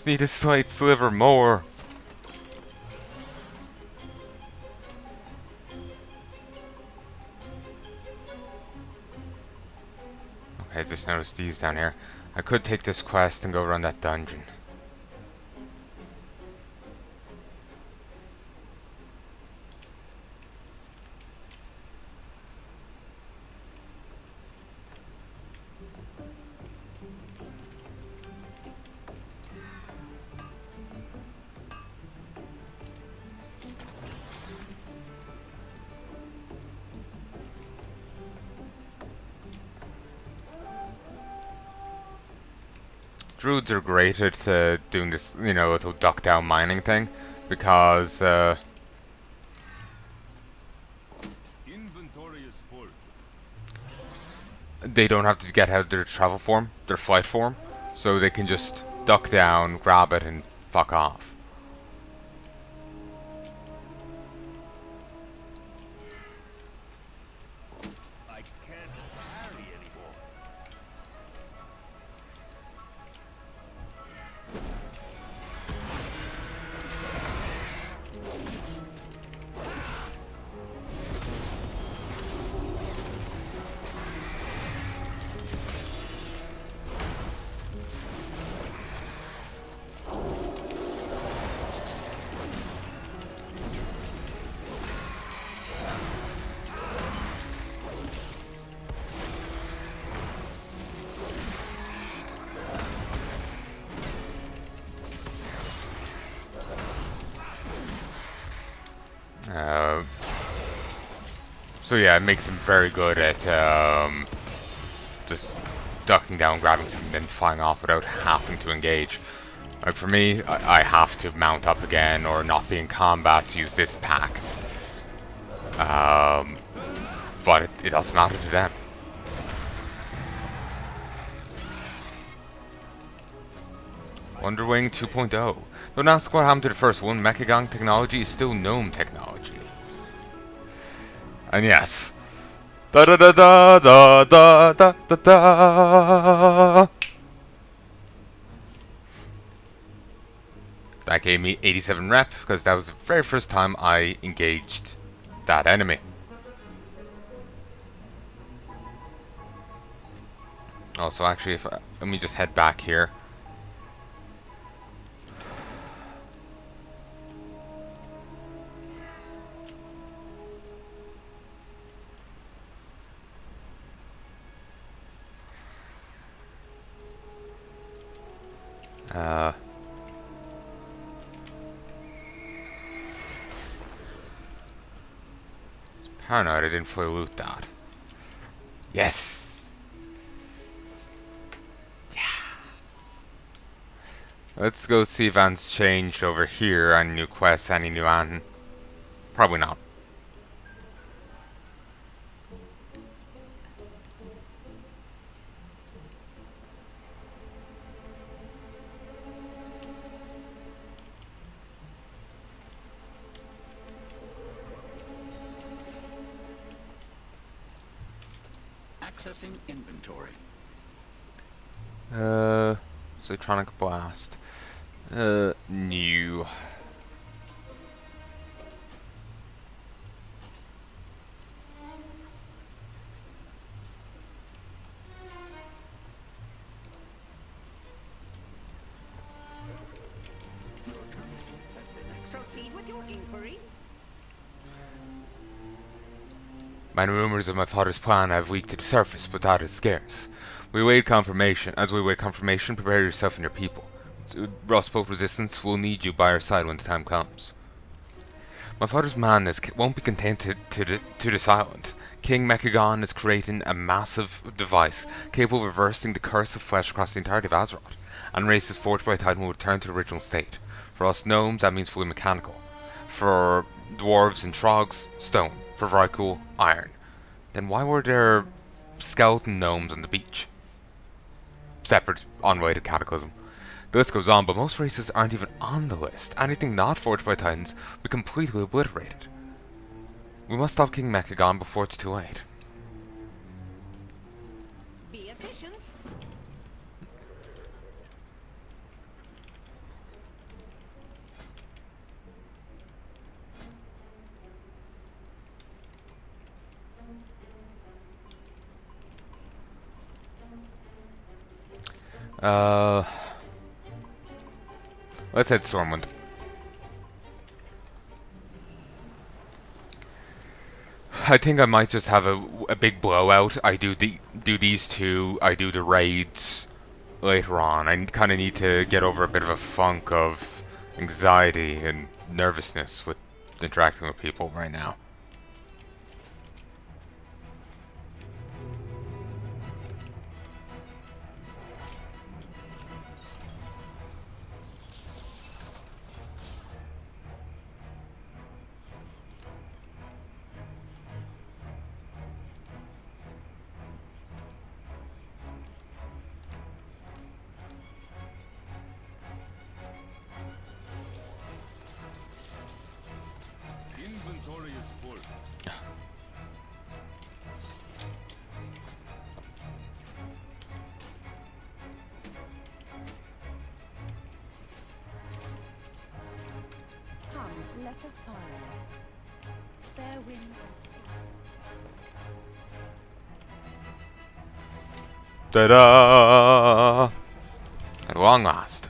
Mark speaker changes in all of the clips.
Speaker 1: just need a slight sliver more. Okay, just noticed these down here. I could take this quest and go run that dungeon. Druids are great at doing this, you know, little duck down mining thing, because
Speaker 2: Inventory is full.
Speaker 1: they don't have to get out their travel form, their flight form, so they can just duck down, grab it, and fuck off.
Speaker 2: I can't carry anymore.
Speaker 1: Uh, so yeah, it makes them very good at just ducking down, grabbing something, then flying off without having to engage. Like for me, I have to mount up again or not be in combat to use this pack. But it doesn't matter to them. Wonderwing 2.0. Don't ask what happened to the first one. Mechagang technology is still gnome technology. And yes. Da da da da da da da da da. That gave me 87 rep because that was the very first time I engaged that enemy. Also, actually, let me just head back here. Paranoid, I didn't fully loot that. Yes! Yeah! Let's go see if Van's changed over here. Any new quests, any new anything. Probably not.
Speaker 3: Accessing inventory.
Speaker 1: Cytronic Blast. New.
Speaker 4: Proceed with your inquiry.
Speaker 1: Many rumors of my father's plan have leaked to the surface, but that is scarce. We await confirmation. As we await confirmation, prepare yourself and your people. Rustbolt Resistance will need you by our side when the time comes. My father's madness won't be contained to this island. King Mechagon is creating a massive device capable of reversing the curse of flesh across the entirety of Azeroth, and races forged by Titan will return to the original state. For us gnomes, that means fully mechanical. For dwarves and trogs, stone. For Vrykul, iron. Then why were there skeleton gnomes on the beach? Separate on the way to Cataclysm. The list goes on, but most races aren't even on the list. Anything not forged by Titans will be completely obliterated. We must stop King Mechagon before it's too late.
Speaker 4: Be efficient.
Speaker 1: Uh, let's head Stormwind. I think I might just have a big blowout. I do these two. I do the raids later on. I kind of need to get over a bit of a funk of anxiety and nervousness with interacting with people right now.
Speaker 2: Inventory is full.
Speaker 4: Come, let us parley. Fair winds.
Speaker 1: Ta-da! At long last.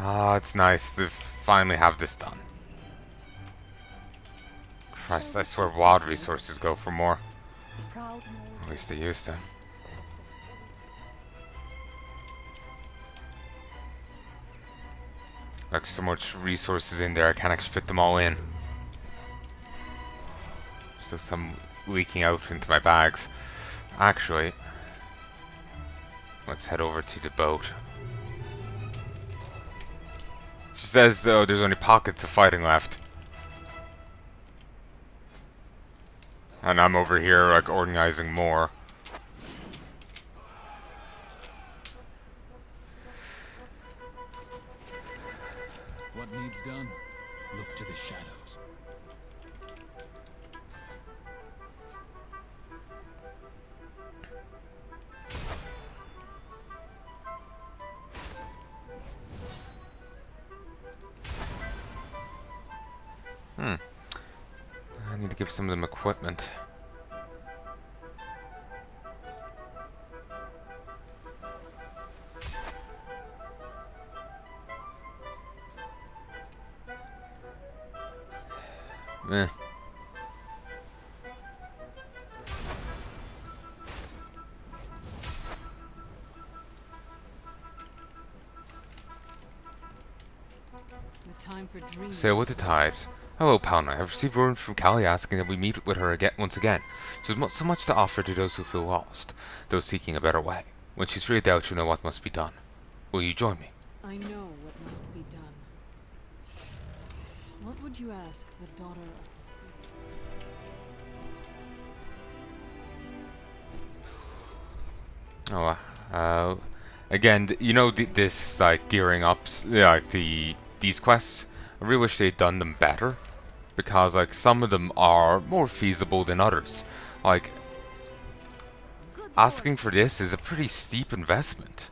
Speaker 1: Ah, it's nice to finally have this done. Christ, I swear wild resources go for more.
Speaker 4: Proud
Speaker 1: At least they used to. Like so much resources in there, I can't actually fit them all in. So some leaking out into my bags. Actually, let's head over to the boat. She says though there's only pockets of fighting left. And I'm over here like organizing more.
Speaker 3: What needs done? Look to the shadows.
Speaker 1: I need to give some of them equipment. Eh.
Speaker 4: The time for dreams.
Speaker 1: Sail with the tide. Hello, Palnai. I've received word from Callie asking that we meet with her again once again. She has so much to offer to those who feel lost, those seeking a better way. When she's freed out, she'll know what must be done. Will you join me?
Speaker 4: I know what must be done. What would you ask the daughter of the sea?
Speaker 1: Oh, again, you know this like gearing ups, yeah, like these quests. I really wish they'd done them better, because like some of them are more feasible than others. Like asking for this is a pretty steep investment.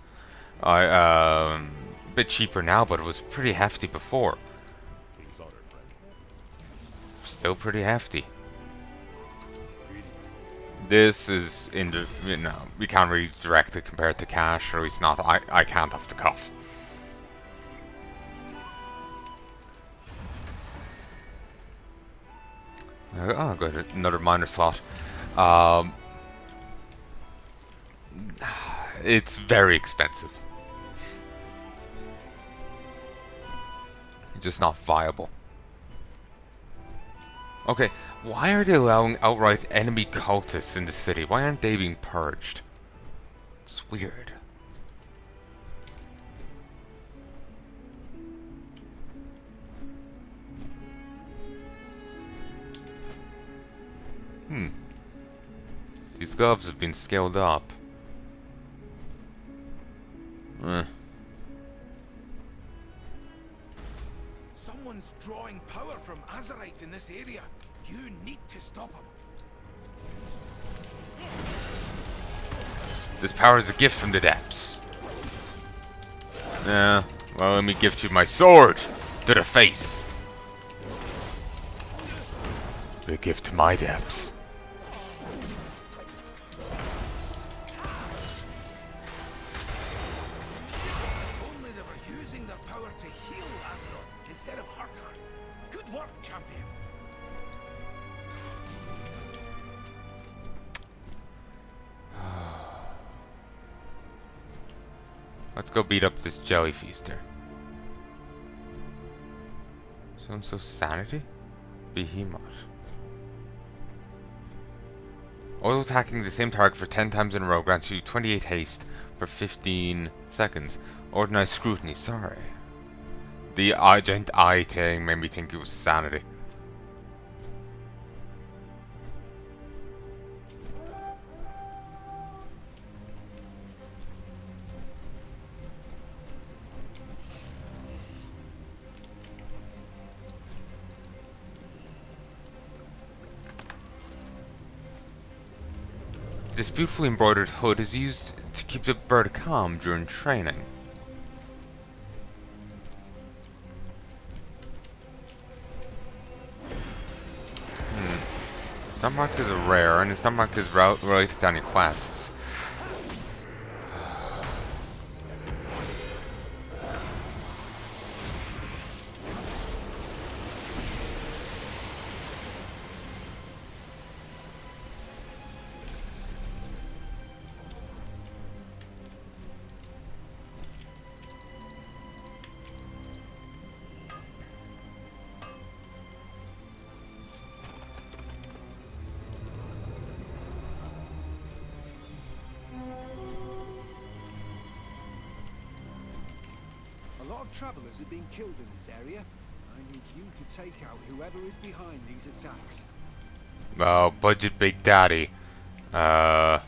Speaker 1: A bit cheaper now, but it was pretty hefty before.
Speaker 2: King's honor, friend.
Speaker 1: Still pretty hefty. This is in the, you know, we can't really directly compare it to cash, or at least not, I can't off the cuff. Oh, good, another minor slot. It's very expensive. It's just not viable. Okay, why are they allowing outright enemy cultists in the city? Why aren't they being purged? It's weird. These gloves have been scaled up.
Speaker 5: Someone's drawing power from Azeroth in this area. You need to stop him.
Speaker 1: This power is a gift from the depths. Yeah, well, let me gift you my sword to the face. A gift to my depths.
Speaker 5: Only they were using their power to heal Azeroth instead of hurt her. Good work, champion.
Speaker 1: Let's go beat up this jelly feaster. So sanity? Behemoth. Auto attacking the same target for 10 times in a row grants you 28 haste for 15 seconds. Organized scrutiny, sorry. The giant eye thing made me think it was sanity. This beautifully embroidered hood is used to keep the bird calm during training. It's not marked as a rare, and it's not marked as related to any quests.
Speaker 6: A lot of travelers have been killed in this area. I need you to take out whoever is behind these attacks.
Speaker 1: Oh, budget Big Daddy. No.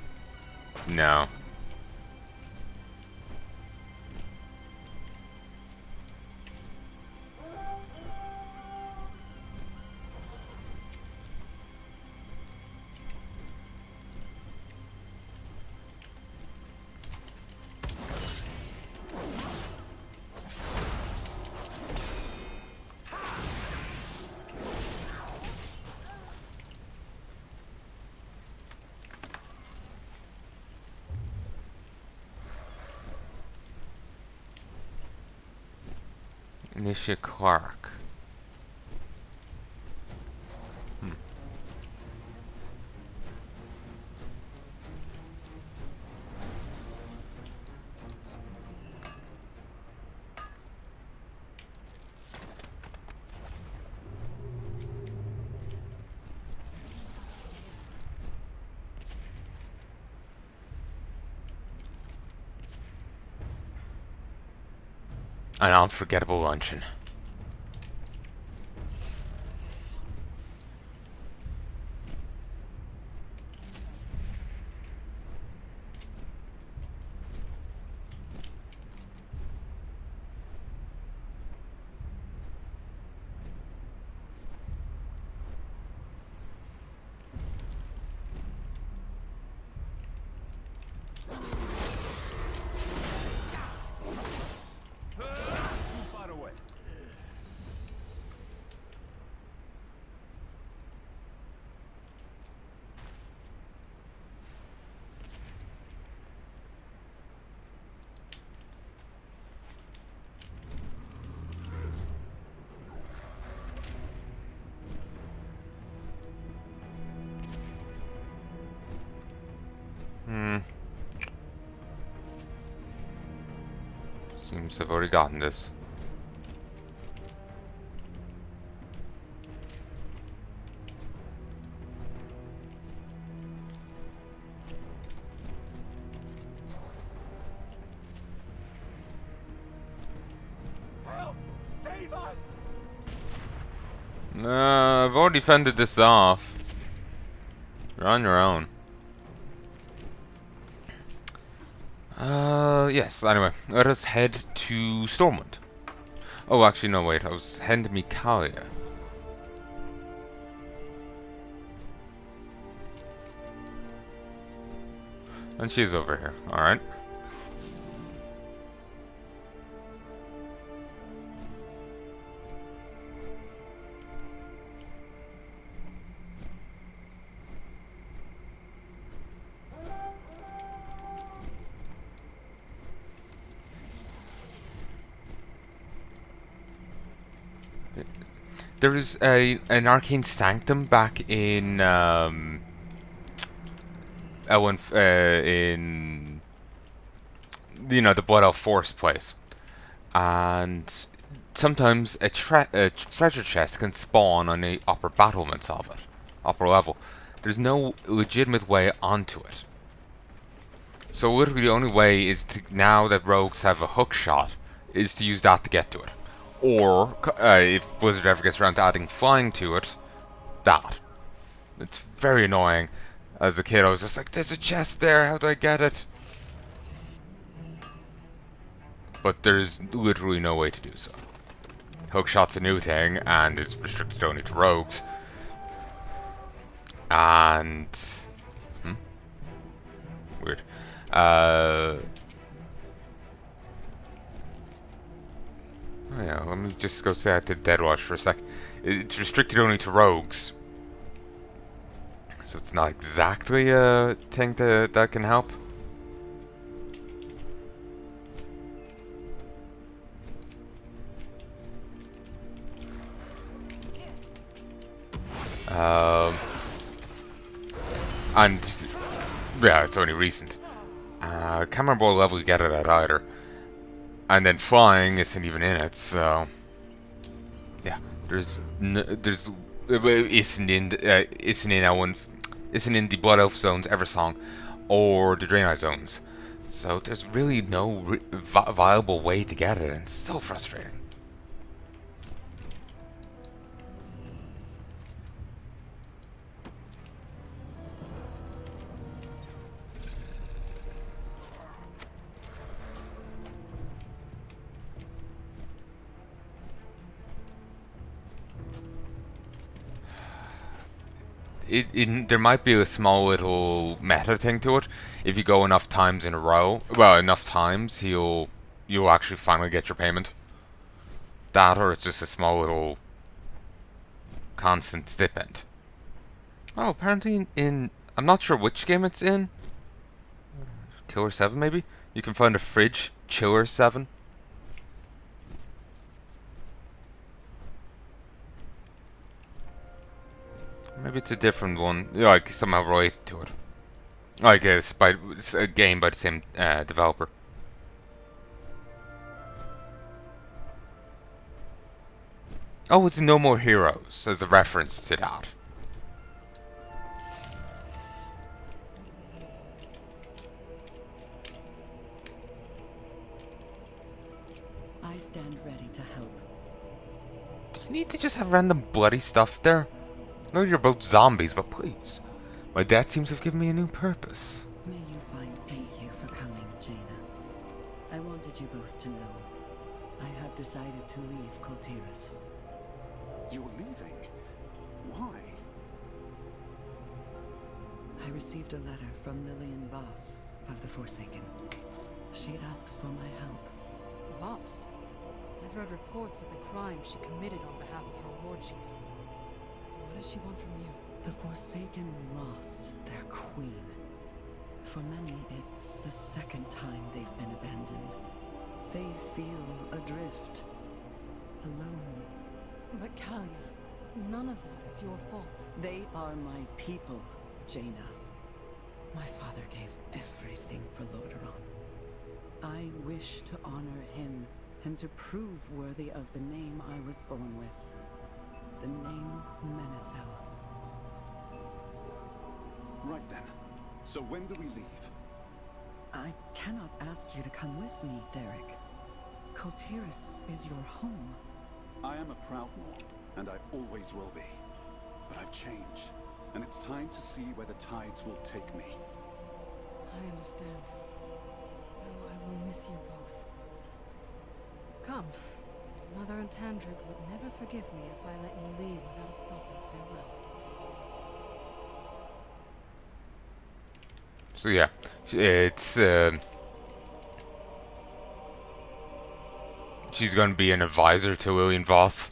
Speaker 1: Nisha Clark. An unforgettable luncheon.
Speaker 2: Far away.
Speaker 1: Seems I've already gotten this.
Speaker 5: Save us!
Speaker 1: I've already fended this off. You're on your own. Yes, anyway, let us head to Stormwind. Oh, actually, no, wait, I was heading to Mikalia. And she's over here, alright. There was an arcane sanctum back in in the Blood Elf Forest place, and sometimes a treasure chest can spawn on the upper battlements of it, upper level. There's no legitimate way onto it. So literally the only way is to, now that rogues have a hook shot, is to use that to get to it. Or, if Blizzard ever gets around to adding flying to it, that. It's very annoying. As a kid I was just like, there's a chest there, how do I get it? But there's literally no way to do so. Hookshot's a new thing, and it's restricted only to rogues. And... Weird. Oh yeah, let me just go say I did Deadwatch for a sec. It's restricted only to rogues. So it's not exactly a thing that can help. And yeah, it's only recent. I can't remember what level you get it at either. And then flying isn't even in it, so yeah, isn't in the Blood Elf zones Eversong or the Draenei zones. So there's really no viable way to get it, and it's so frustrating. There might be a small little meta thing to it. If you go enough times in a row, well, enough times, you'll actually finally get your payment. That, or it's just a small little constant stipend. Oh, apparently I'm not sure which game it's in. Killer 7, maybe? You can find a fridge, Chiller 7. Maybe it's a different one, like somehow related to it. Like it's a game by the same developer. Oh, it's No More Heroes as a reference to that.
Speaker 4: I stand ready to help.
Speaker 1: Do you need to just have random bloody stuff there? I know you're both zombies, but please. My dad seems to have given me a new purpose.
Speaker 4: May you find thank you for coming, Jaina. I wanted you both to know. I have decided to leave Koltiras.
Speaker 6: You're leaving? Why?
Speaker 4: I received a letter from Lillian Voss of the Forsaken. She asks for my help.
Speaker 7: Voss? I've read reports of the crimes she committed on behalf of her war chief. What does she want from you?
Speaker 4: The Forsaken lost their queen. For many, it's the second time they've been abandoned. They feel adrift, alone.
Speaker 7: But Kalia, none of that is your fault.
Speaker 4: They are my people, Jaina. My father gave everything for Lordaeron. I wish to honor him and to prove worthy of the name I was born with. The name Menethil.
Speaker 6: Right then. So when do we leave?
Speaker 4: I cannot ask you to come with me, Derek. Koltiras is your home.
Speaker 8: I am a proud Norn, and I always will be. But I've changed, and it's time to see where the tides will take me.
Speaker 7: I understand. Though I will miss you both. Come. Mother and Tandred would never forgive me if I let you leave without a proper farewell.
Speaker 1: So yeah, it's she's going to be an advisor to William Voss.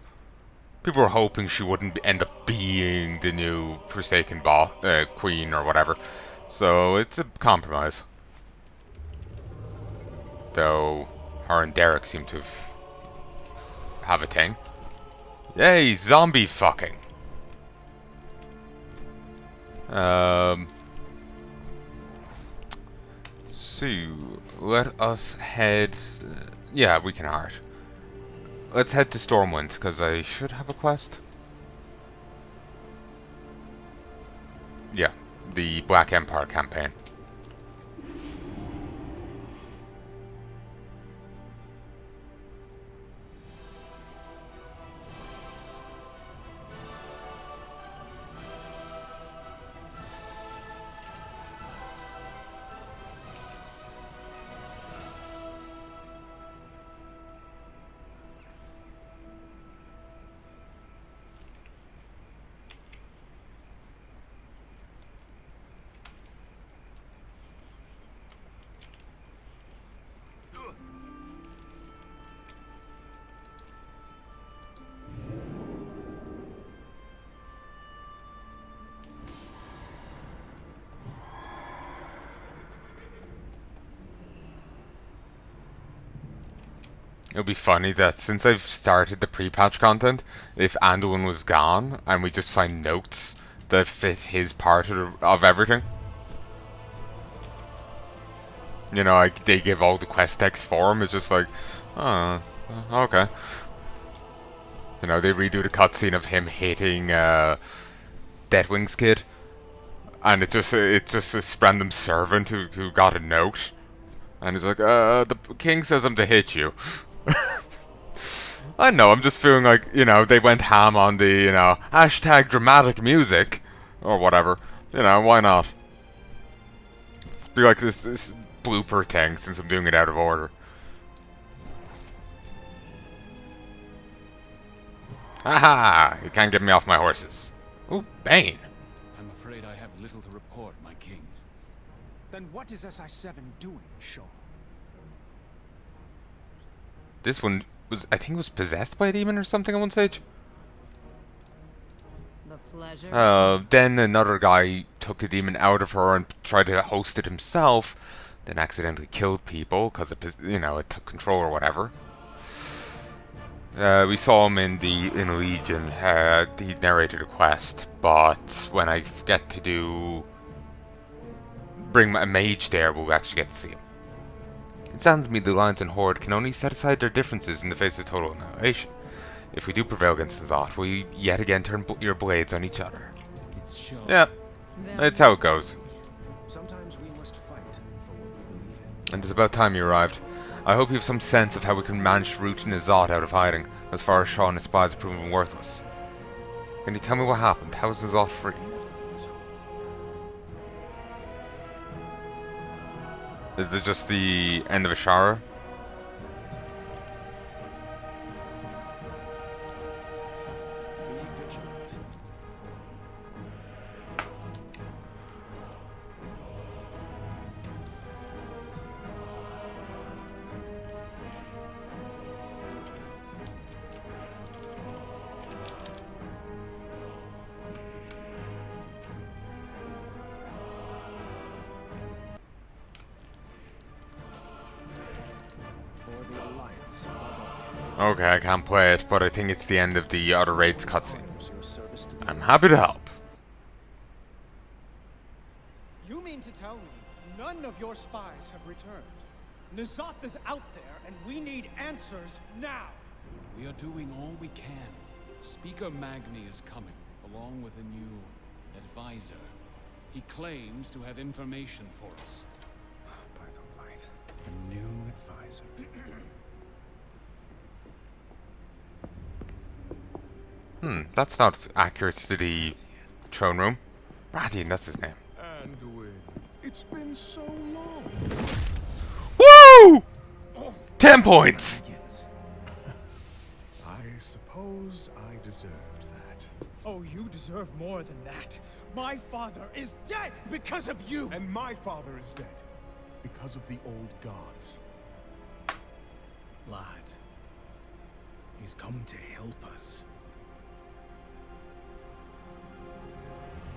Speaker 1: People were hoping she wouldn't end up being the new Forsaken Queen or whatever. So it's a compromise. Though her and Derek seem to have a thing. Yay, zombie fucking. So let us head. Yeah, we can heart. Let's head to Stormwind, because I should have a quest. Yeah, the Black Empire campaign. It'll be funny that since I've started the pre-patch content, if Anduin was gone and we just find notes that fit his part of everything. You know, like they give all the quest text for him. It's just like, oh, okay. You know, they redo the cutscene of him hating Deathwing's kid, and it's just this random servant who got a note, and he's like, the king says I'm to hit you. I know, I'm just feeling like, you know, they went ham on the, you know, hashtag dramatic music, or whatever. You know, why not? Let's be like this blooper thing, since I'm doing it out of order. Haha! You can't get me off my horses. Ooh, Bane.
Speaker 3: I'm afraid I have little to report, my king.
Speaker 6: Then what is SI7 doing, Shaw?
Speaker 1: This one was, I think, was possessed by a demon or something at one stage.
Speaker 7: The pleasure.
Speaker 1: Then another guy took the demon out of her and tried to host it himself. Then accidentally killed people because it, you know, it took control or whatever. We saw him in Legion. He narrated a quest, but when I get to bring a mage there, we'll actually get to see him. It sounds to me the Alliance and Horde can only set aside their differences in the face of total annihilation. If we do prevail against Azeroth, we yet again turn your blades on each other.
Speaker 3: It's sure.
Speaker 1: Yeah, that's how it goes.
Speaker 6: Sometimes we must fight for what we believe in.
Speaker 1: And it's about time you arrived. I hope you have some sense of how we can manage to root Azeroth out of hiding, as far as Shaw and his spies have proven worthless. Can you tell me what happened? How is Azeroth free? Is it just the end of a shower?
Speaker 6: Be vigilant. For the Alliance above all.
Speaker 1: Okay, I can't play it, but I think it's the end of the other raids cutscene.
Speaker 6: Your service to the
Speaker 1: I'm happy to help.
Speaker 9: You mean to tell me none of your spies have returned? N'Zoth is out there, and we need answers now!
Speaker 3: We are doing all we can. Speaker Magni is coming, along with a new advisor. He claims to have information for us.
Speaker 6: By the light. A new advisor.
Speaker 1: That's not accurate to the throne room. Rathian, that's his name.
Speaker 2: Anduin, it's been so long.
Speaker 1: Woo! 10 points!
Speaker 2: I suppose I deserved that.
Speaker 9: Oh, you deserve more than that. My father is dead because of you!
Speaker 2: And my father is dead because of the old gods.
Speaker 5: Lad, he's come to help us.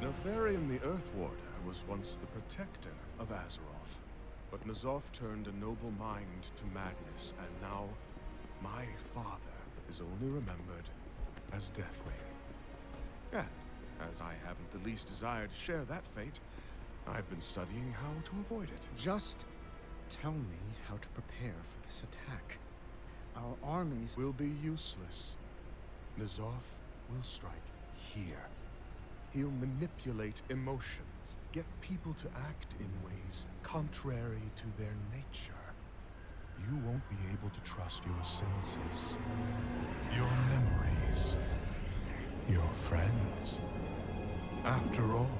Speaker 2: Nefarian the Earthwarder was once the protector of Azeroth, but N'Zoth turned a noble mind to madness, and now my father is only remembered as Deathwing. And as I haven't the least desire to share that fate, I've been studying how to avoid it.
Speaker 9: Just tell me how to prepare for this attack. Our armies
Speaker 2: Will be useless. N'Zoth will strike here. He'll manipulate emotions, get people to act in ways contrary to their nature. You won't be able to trust your senses, your memories, your friends. After all,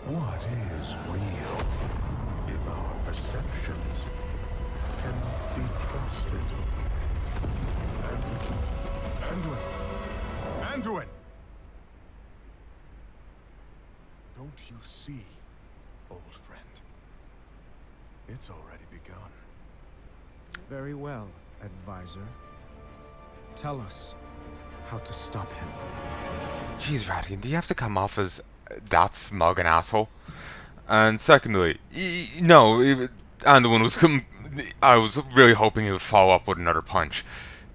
Speaker 2: what is real if our perceptions cannot be trusted? Anduin! Anduin! Don't you see, old friend? It's already begun.
Speaker 9: very well, advisor. Tell us how to stop him.
Speaker 1: Jeez, Rathian, do you have to come off as that smug an asshole? And secondly, no, and the one was I was really hoping he would follow up with another punch.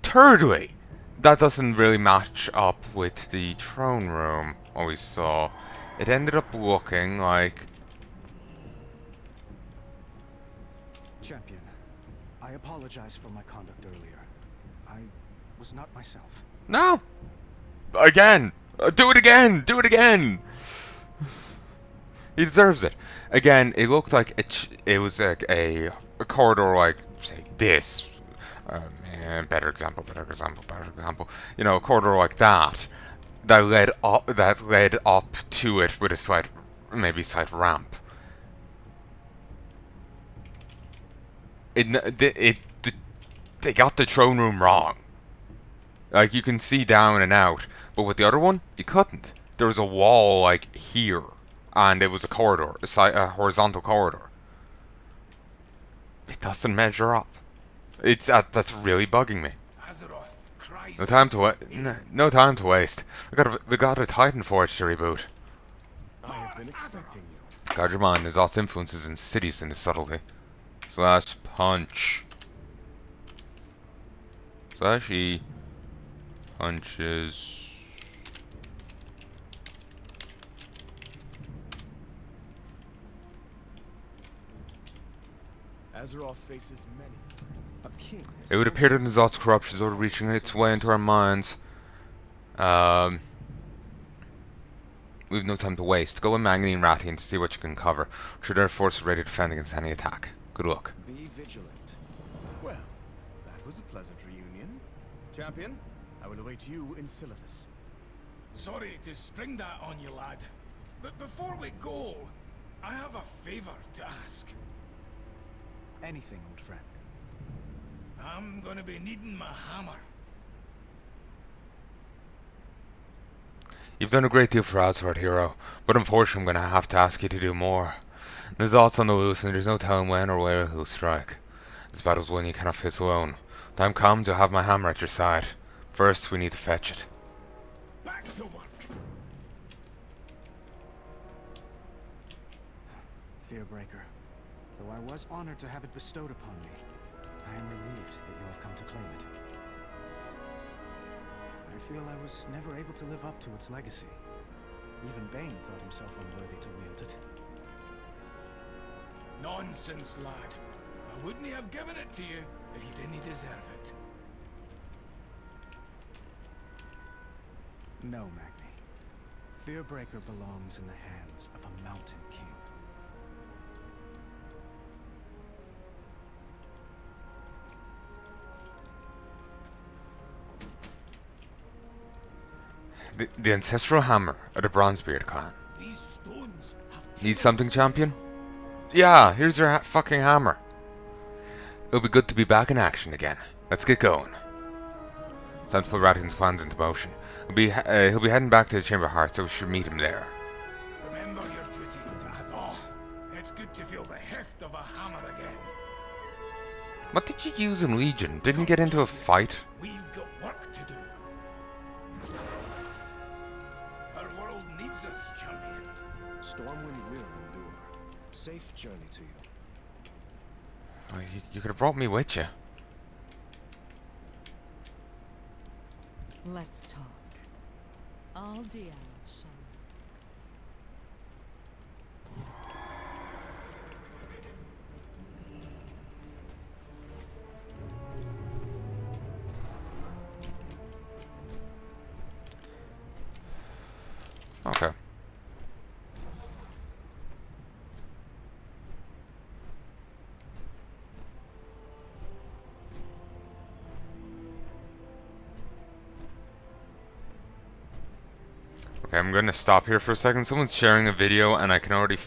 Speaker 1: Thirdly, that doesn't really match up with the throne room, what we saw. It ended up looking like...
Speaker 6: Champion, I apologize for my conduct earlier. I was not myself.
Speaker 1: No! Again! Do it again! Do it again! He deserves it. Again, it looked like it was like a corridor like, say, this. Better example. You know, a corridor like that. That led up to it with a slight, maybe slight ramp. They got the throne room wrong. Like, you can see down and out, but with the other one, you couldn't. There was a wall, like, here, and it was a corridor, a horizontal corridor. It doesn't measure up. That's really bugging me. No time to no time to waste. We got a Titan Forge to reboot.
Speaker 2: I have been expecting you.
Speaker 1: Guard your mind, there's lots of influences in cities in the subtlety. Slash punch. Slash E. Punches.
Speaker 2: Azeroth faces many threats. A king.
Speaker 1: It would appear that N'Zoth's corruption is already reaching its way into our minds. We've no time to waste. Go with Magni and Rathian to see what you can cover. Should their force ready to defend against any attack. Good luck.
Speaker 6: Be vigilant.
Speaker 2: Well, that was a pleasant reunion. Champion, I will await you in Silithus.
Speaker 5: Sorry to spring that on you, lad. But before we go, I have a favor to ask.
Speaker 6: Anything, old friend.
Speaker 5: I'm gonna be needing my hammer.
Speaker 1: You've done a great deal for Azeroth, hero, but unfortunately I'm going to have to ask you to do more. N'Zoth's on the loose and there's no telling when or where he'll strike. This battle's one you cannot face alone. Time comes, you'll have my hammer at your side. First, we need to fetch it.
Speaker 5: Back to work.
Speaker 6: Fearbreaker. Though I was honored to have it bestowed upon me, I am relieved that you have come to claim it. I feel I was never able to live up to its legacy. Even Bane thought himself unworthy to wield it.
Speaker 5: Nonsense, lad. I wouldn't have given it to you if you didn't deserve it.
Speaker 6: No, Magni. Fearbreaker belongs in the hands of a mountain king.
Speaker 1: The ancestral hammer of the Bronzebeard clan.
Speaker 5: These stones have
Speaker 1: Need something, champion? Yeah, here's your fucking hammer. It'll be good to be back in action again. Let's get going. Time to put Ratigan's plans into motion. He'll be heading back to the Chamber of Hearts, so we should meet him there.
Speaker 5: remember your duty to Azeroth. It's good to feel the heft of a hammer again.
Speaker 1: What did you use in Legion? Didn't you get into a fight?
Speaker 5: We've got work to do. Our world needs us, champion.
Speaker 6: Stormwind will endure. Safe journey to you.
Speaker 1: Oh, you could have brought me with you.
Speaker 7: Let's talk. All Dial, shall
Speaker 1: Okay. Okay, I'm gonna stop here for a second. Someone's sharing a video and I can already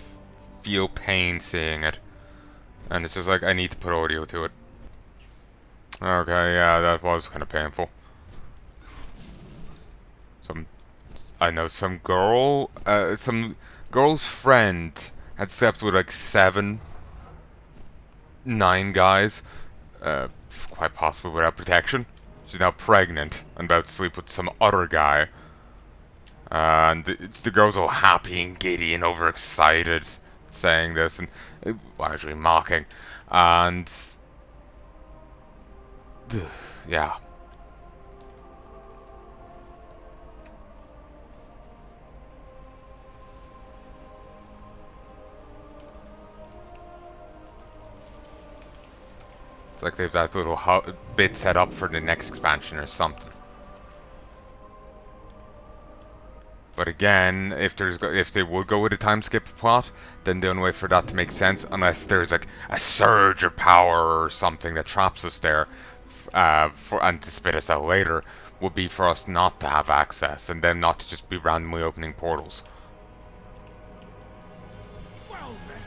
Speaker 1: feel pain seeing it. And it's just like, I need to put audio to it. Okay, yeah, that was kind of painful. I know some girl's friend had slept with like 7, 9 guys, quite possibly without protection. She's now pregnant and about to sleep with some other guy. And the girl's all happy and giddy and overexcited saying this and largely mocking. And yeah. It's like they've that little bit set up for the next expansion or something. But again, if they would go with a time skip plot, then the only way for that to make sense, unless there's like a surge of power or something that traps us there, and to spit us out later, would be for us not to have access, and then not to just be randomly opening portals.
Speaker 5: Well met.